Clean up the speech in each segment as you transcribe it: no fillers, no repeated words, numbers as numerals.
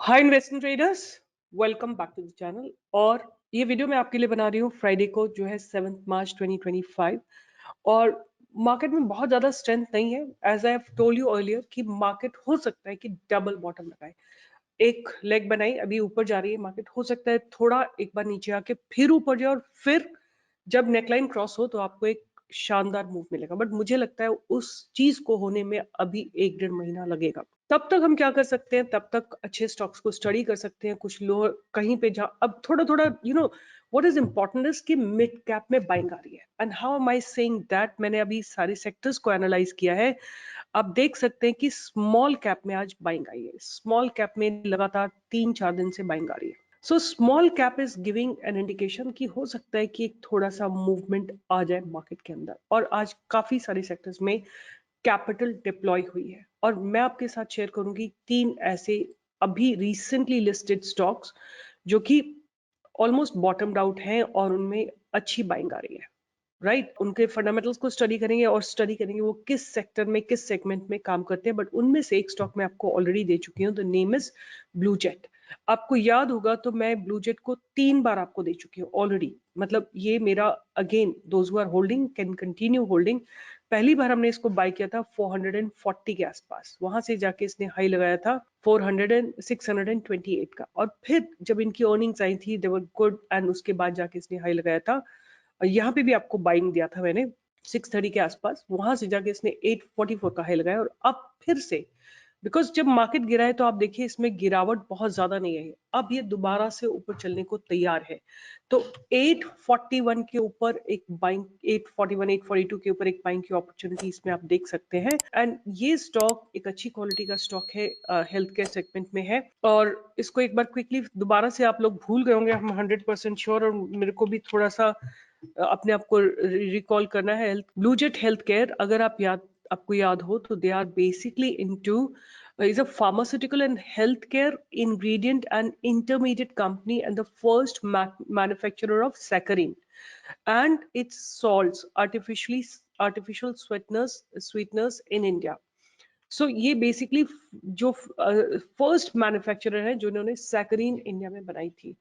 Hi investment traders, welcome back to the channel. और ये video मैं आपके लिए बना रही हूँ फ्राइडे को, जो है 7 मार्च 2025। और मार्केट में बहुत ज्यादा स्ट्रेंथ नहीं है। As I have told you earlier कि मार्केट हो सकता है कि डबल बॉटम लगाए, एक लेग बनाई, अभी ऊपर जा रही है मार्केट, हो सकता है थोड़ा एक बार नीचे आके फिर ऊपर जाए, और फिर जब नेकलाइन क्रॉस हो तो आपको एक शानदार मूव मिलेगा। बट मुझे लगता है उस चीज को होने में अभी 1-1.5 महीना लगेगा। तब तक हम क्या कर सकते हैं, तब तक अच्छे स्टॉक्स को स्टडी कर सकते हैं, कुछ लोअर कहीं पे जा। अब थोड़ा थोड़ा व्हाट इज इंपॉर्टेंट इज कि मिड कैप में बाइंग आ रही है। And how am I saying that, मैंने अभी सारे सेक्टर्स को एनालाइज किया है। आप देख सकते हैं कि स्मॉल कैप में आज बाइंग आई है। स्मॉल कैप में लगातार 3-4 दिन से बाइंग आ रही है। So small cap is giving an indication कि हो सकता है कि एक थोड़ा सा मूवमेंट आ जाए मार्केट के अंदर। और आज काफी सारे सेक्टर्स में कैपिटल डिप्लॉय हुई है। और मैं आपके साथ शेयर करूंगी 3 ऐसे अभी रिसेंटली लिस्टेड स्टॉक्स जो कि ऑलमोस्ट बॉटम्ड आउट हैं और उनमें अच्छी बाइंग आ रही है। राइट, उनके फंडामेंटल्स को स्टडी करेंगे और स्टडी करेंगे वो किस सेक्टर में, किस सेगमेंट में काम करते हैं। बट उनमें से एक स्टॉक मैं आपको ऑलरेडी दे चुकी हूँ। The name is blue jet. आपको याद होगा तो मैं ब्लू जेट को 3 बार आपको दे चुकी हूँ ऑलरेडी। मतलब ये मेरा, again those who are holding can continue holding. पहली बार हमने इसको बाय किया था 440 के आसपास, वहां से जाके इसने हाई लगाया था 628 का। और फिर जब इनकी अर्निंग्स आई थी दे वर गुड, एंड उसके बाद जाके इसने हाई लगाया था। और यहाँ पे भी आपको बाइंग दिया था मैंने 630 के आसपास, वहां से जाके इसने 844 का हाई लगाया। और अब फिर से, बिकॉज जब मार्केट गिरा है तो आप देखिए इसमें गिरावट बहुत ज्यादा नहीं है, अब ये दोबारा से ऊपर चलने को तैयार है। तो 841 के ऊपर एक बाइंग, 841 842 के ऊपर एक बाइंग की अपॉर्चुनिटी इसमें आप देख सकते हैं। एंड ये स्टॉक एक अच्छी क्वालिटी का स्टॉक है, हेल्थ केयर सेगमेंट में है। और इसको एक बार क्विकली दोबारा से आप लोग भूल गए होंगे, हम 100% श्योर, और मेरे को भी थोड़ा सा अपने आप को रिकॉल करना है। ब्लू जेट हेल्थ केयर, अगर आपको याद हो तो they are basically into is a pharmaceutical and healthcare ingredient and intermediate company and the first manufacturer of saccharin and its salts, artificial sweeteners in India. So ये basically जो first manufacturer है जिन्होंने saccharin India में बनाई थी।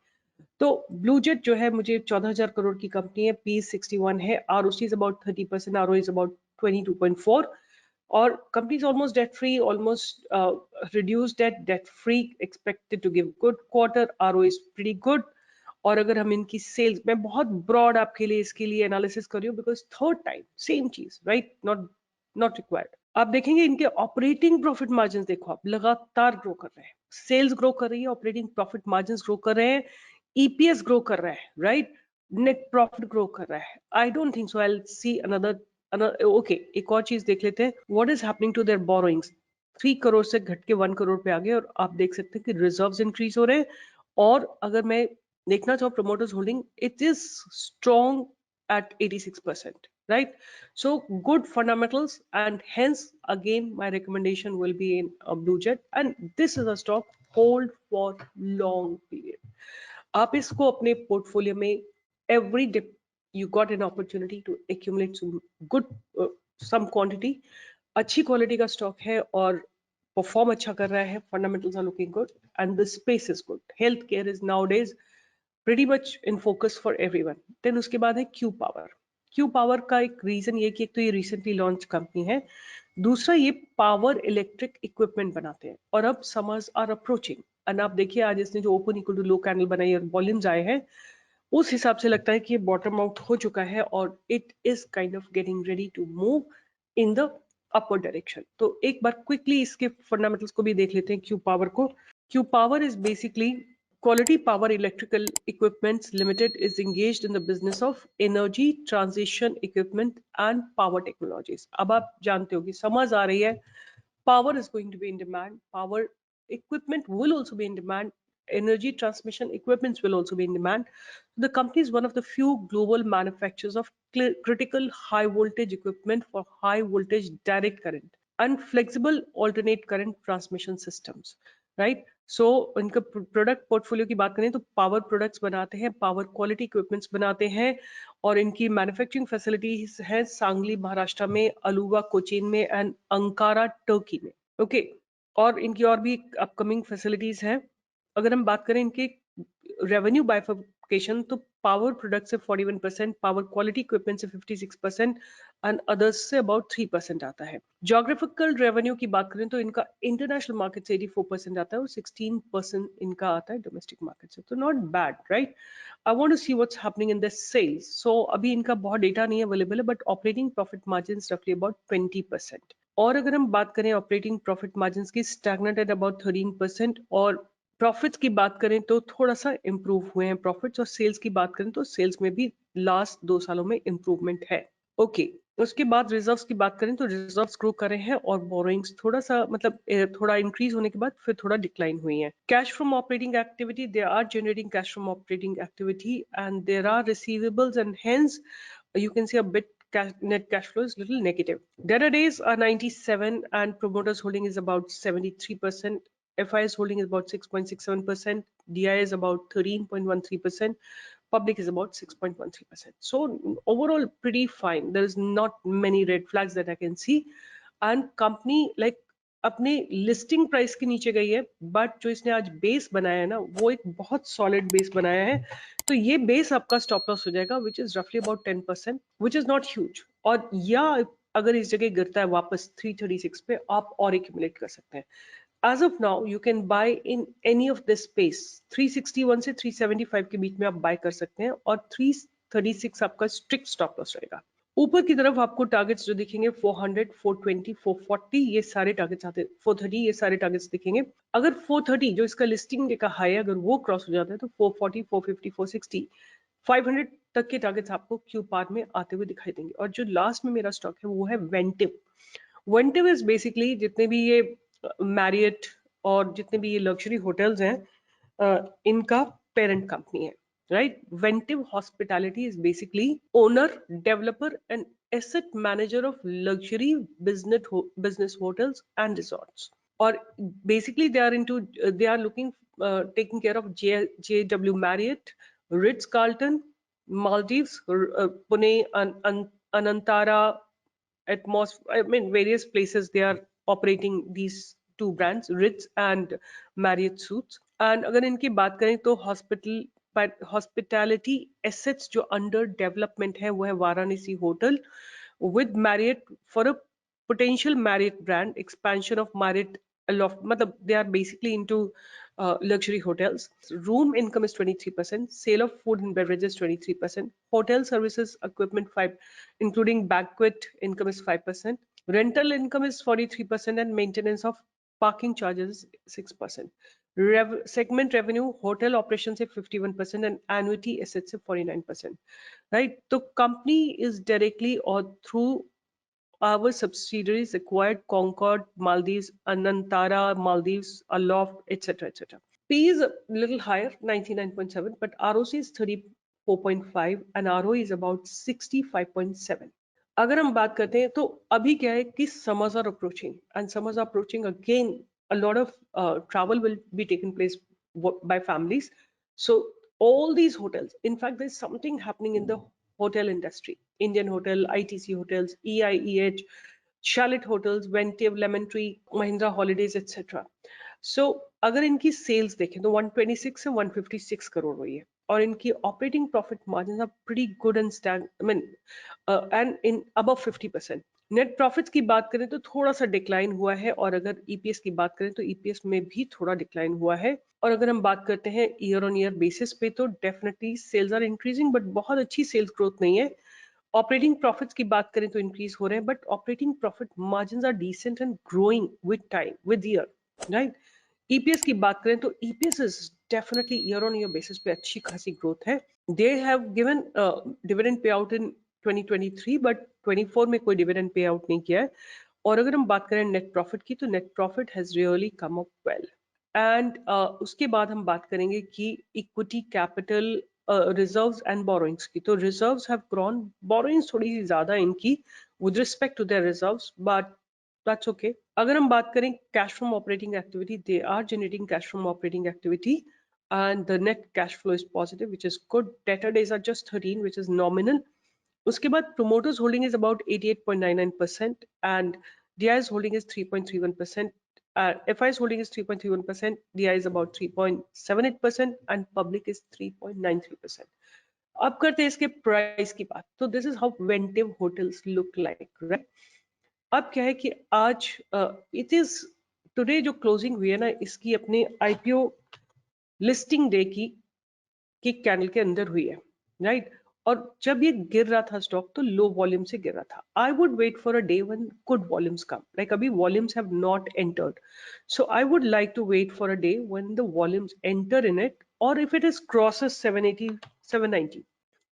तो blue jet जो है, मुझे 14,000 करोड़ की कंपनी है, P61 है, ROC is about 30%, ROE is about 22.4। और company is almost debt free, almost reduced debt free, expected to give good quarter, ROE is pretty good. और अगर हम इनकी सेल्स, मैं बहुत ब्रॉड आपके लिए इसके लिए एनालिसिस कर रही हूँ बिकॉज थर्ड टाइम सेम चीज, राइट, नॉट नॉट रिक्वायर्ड। आप देखेंगे इनके ऑपरेटिंग प्रॉफिट मार्जिन, देखो आप लगातार ग्रो कर रहे हैं, सेल्स ग्रो कर रही है, ऑपरेटिंग प्रॉफिट मार्जिन ग्रो कर रहे हैं, ईपीएस ग्रो कर रहा है, राइट, नेट प्रॉफिट ग्रो कर रहा है। I don't think so I will see another okay. एक और चीज देख लेते हैं, what is happening to their borrowings. 3 crore से घट के 1 करोड़ पे आ गए, और आप देख सकते हैं कि रिजर्व्स इंक्रीज हो रहे हैं। और अगर मैं देखना चाहूँ promoters holding, it is strong at 86%, right? So good fundamentals, and hence again my recommendation will be in a blue jet, and this is a stock hold for long period. आप इसको अपने पोर्टफोलियो में every dip you got an opportunity to accumulate some good some quantity, अच्छी quality का stock है और perform अच्छा कर रहा है, fundamentals are looking good and the space is good. Health care is nowadays pretty much in focus for everyone. Then उसके बाद है क्यू पावर। क्यू पावर का एक रीजन ये कि एक तो ये रिसेंटली लॉन्च कंपनी है, दूसरा ये पावर इलेक्ट्रिक इक्विपमेंट बनाते हैं, और अब समर्स आर अप्रोचिंग। एंड आप देखिए आज इसने जो open equal to low candle बनाई और वॉल्यूम्स आए हैं, उस हिसाब से लगता है कि ये बॉटम आउट हो चुका है और it is kind of getting ready to move in the upper direction. तो एक बार क्विकली इसके फंडामेंटल्स को भी देख लेते हैं क्यू पावर को। Q power is basically Quality Power Electrical Equipments Limited is engaged in the business of energy transition equipment and power technologies. अब आप जानते हो कि समझ आ रही है, power is going to be in demand, power equipment will also be in demand, energy transmission equipments will also be in demand. The company is one of the few global manufacturers of critical high voltage equipment for high voltage direct current and flexible alternate current transmission systems, right? सो इनका product portfolio की बात करें तो power products बनाते हैं, power quality equipments बनाते हैं, और इनकी मैन्युफैक्चरिंग फैसिलिटीज है सांगली महाराष्ट्र में, अलुवा कोचीन में एंड अंकारा टर्की में। ओके और इनकी और भी अपकमिंग फैसिलिटीज हैं। अगर हम बात करें इनके रेवेन्यू बाइफर्केशन, तो पावर प्रोडक्ट से 41%, पावर क्वालिटी इक्विपमेंट से 56% एंड अदर्स से अबाउट 3% आता है। ज्योग्राफिकल रेवेन्यू की बात करें तो इनका इंटरनेशनल मार्केट से 84% आता है और 16% इनका आता है डोमेस्टिक मार्केट से, तो not bad, right. I want to see what's happening in the sales. So अभी इनका बहुत डेटा नहीं अवेलेबल है, बट ऑपरेटिंग प्रॉफिट मार्जिन रफली अबाउट 20%। और अगर हम बात करें ऑपरेटिंग प्रॉफिट मार्जिन की, स्टैग्नेंट एट अबाउट 13%। और प्रॉफिट्स की बात करें तो थोड़ा सा इंप्रूव हुए हैं प्रॉफिट्स, और सेल्स की बात करें तो सेल्स में भी लास्ट 2 सालों में इंप्रूवमेंट है। ओके, उसके बाद रिजर्व्स की बात करें तो रिजर्व्स ग्रो कर रहे हैं और बोरोइंग्स थोड़ा सा मतलब थोड़ा इंक्रीज होने के बाद फिर थोड़ा डिक्लाइन हुई है। Cash from operating activity, they are generating cash from operating activity and there are receivables and hence you can see a bit net cash flow is little negative. Debtor days are 97 and promoters holding is about 73%. FIS holding is about 6.67%. DI is about 13.13%. Public is about 6.13%. So overall pretty fine. There is not many red flags that I can see. And company like अपने listing price के नीचे गई है, but जो इसने आज base बनाया है ना, वो एक बहुत सॉलिड बेस बनाया है। तो ये बेस आपका स्टॉप लॉस हो जाएगा विच इज रफली about 10%, which is not huge. और या अगर इस जगह गिरता है वापस 336 पे, आप और एक्यूमुलेट कर सकते हैं। As of now you can buy in any of this space. 361 से 375 के बीच में आप बाय कर सकते हैं और 336 आपका स्ट्रिक्ट स्टॉप लॉस रहेगा। ऊपर की तरफ आपको टारगेट्स जो दिखेंगे 400, 420, 440, ये सारे टारगेट्स आते हैं। 430, ये सारे टारगेट्स दिखेंगे। अगर 430 जो इसका लिस्टिंग का हाई है, अगर वो क्रॉस हो जाता है तो 440, 450, 460, 500 तक के टारगेट्स आपको क्यू पार में आते हुए दिखाई देंगे। और जो लास्ट में मेरा स्टॉक है वो है वेंटिव। वेंटिव इज बेसिकली जितने भी ये मैरियट और जितने भी ये लग्जरी होटल्स हैं, इनका पेरेंट कंपनी है, right? Ventive Hospitality is basically owner, developer, and asset manager of luxury business hotels and resorts. Or basically they are looking taking care of JW Marriott, Ritz Carlton, Maldives, Pune, Anantara, I mean various places they are operating these two brands, Ritz and Marriott Suites. And अगर इनकी बात करें तो hospitality assets जो under development है वो है Varanasi hotel with Marriott for a potential Marriott brand expansion of Marriott aloft, matlab they are basically into luxury hotels. Room income is 23%, sale of food and beverages 23%, hotel services equipment 5, including banquet income is 5%, rental income is 43%, and maintenance of parking charges 6%. Segment revenue, hotel operations से 51% and annuity assets से 49%, right? So company is directly or through our subsidiaries acquired Concord, Maldives, Anantara, Maldives, Aloft, etc., etc. P is a little higher, 99.7, but ROC is 34.5 and ROE is about 65.7. अगर हम बात करते हैं तो अभी क्या है कि summers are approaching and summers are approaching again. A lot of travel will be taken place by families. So all these hotels, in fact, there's something happening in the hotel industry. Indian Hotel, ITC Hotels, EIEH, Chalet Hotels, Ventive, Lemon Tree, Mahindra Holidays, etc. So अगर इनकी sales देखें तो 126 से 156 करोड़ हुई है और इनकी operating profit margin are pretty good and stand, I mean and in above 50%। Net profits की बात करें तो थोड़ा सा डिक्लाइन हुआ है और अगर ईपीएस की बात करें तो ईपीएस में भी थोड़ा डिक्लाइन हुआ है। और अगर हम बात करते हैं ईयर ऑन ईयर बेसिस पे तो definitely sales are increasing but बहुत अच्छी सेल्स ग्रोथ नहीं है। ऑपरेटिंग प्रॉफिट्स की बात करें तो इंक्रीज हो रहे हैं but operating profit margin are decent and growing with time with year, right. EPS की बात करें तो EPS is definitely year on year basis पे अच्छी खासी ग्रोथ है। They have given dividend pay out in 2023 but 24 में कोई डिविडेंड पे आउट नहीं किया है। और अगर हम बात करें नेट प्रॉफिट की तो net profit has really come up well. And उसके बाद हम बात करेंगे कि equity capital reserves and borrowings की। तो रिजर्व्स हैव ग्रोन, बोरोइंग्स थोड़ी सी ज्यादा इनकी with respect to their reserves but that's okay. अगर हम बात करें cash from operating activity, they are generating cash from operating activity and the net cash flow is positive which is good. Debtor days are just 13 which is nominal. उसके बाद promoters holding is about 88.99% and DI's holding is 3.31%. FI's holding is 3.31%, DI is about 3.78%, and public is 3.93%. अब करते हैं इसके price की बात. तो this is how Ventive hotels look like, right. अब क्या है कि आज इट इज टुडे जो क्लोजिंग हुई है ना, इसकी अपने आईपीओ लिस्टिंग डे की कैंडल के अंदर हुई है, राइट. और जब ये गिर रहा था स्टॉक तो लो वॉल्यूम से गिर रहा था. I would wait for a day when good volumes come, like अभी volumes have not entered, so I would like to wait for a day when the volumes enter in it, और if it is crosses 780 790,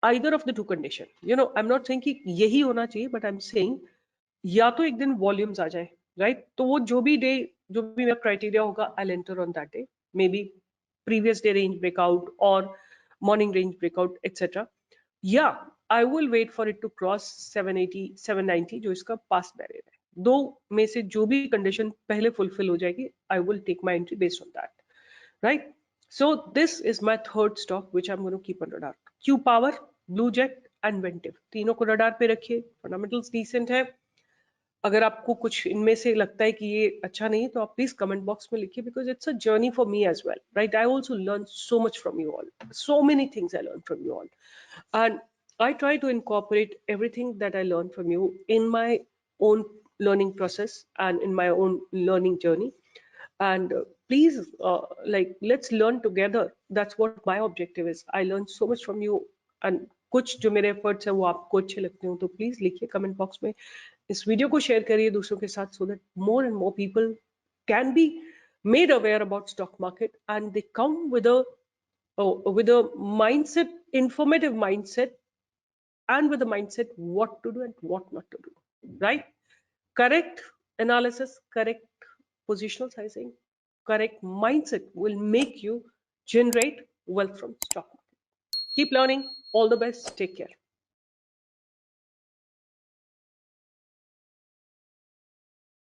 either of the two condition, I'm not saying कि यही होना चाहिए, but I'm saying या तो एक दिन volumes आ जाए, राइट. तो वो जो भी मेरा क्राइटेरिया होगा, I enter on that day, may be previous day range breakout और मॉर्निंग रेंज ब्रेकआउट एक्सेट्रा, या I will wait for it to cross 780 790 जो इसका पास्ट बैरियर है. दो में से जो भी कंडीशन पहले फुलफिल हो जाएगी, I will take my entry based on that, right. So this is my third stock which I'm going to keep on radar. Q Power, Blue Jet and Ventive, तीनों को रडार पे रखिए. Fundamentals decent है. अगर आपको कुछ इनमें से लगता है कि ये अच्छा नहीं तो आप प्लीज कमेंट बॉक्स में लिखिए, because it's a journey for me as well, right. I also learn so much from you all, so many things I learn from you all, and I try to incorporate everything that I learn from you in my own learning process and in my own learning journey. And please, like, let's learn together. That's what my objective is. I learn so much from you, and कुछ जो मेरे efforts है वो आपको अच्छे लगते हो तो प्लीज लिखिए कमेंट बॉक्स में. इस वीडियो को शेयर करिए दूसरों के साथ, so that more and more people can be made aware about stock market, and they come with a mindset, informative mindset, and with a mindset what to do and what not to do, right. Correct analysis, correct positional sizing, correct mindset will make you generate wealth from stock market. Keep learning. All the best. Take care.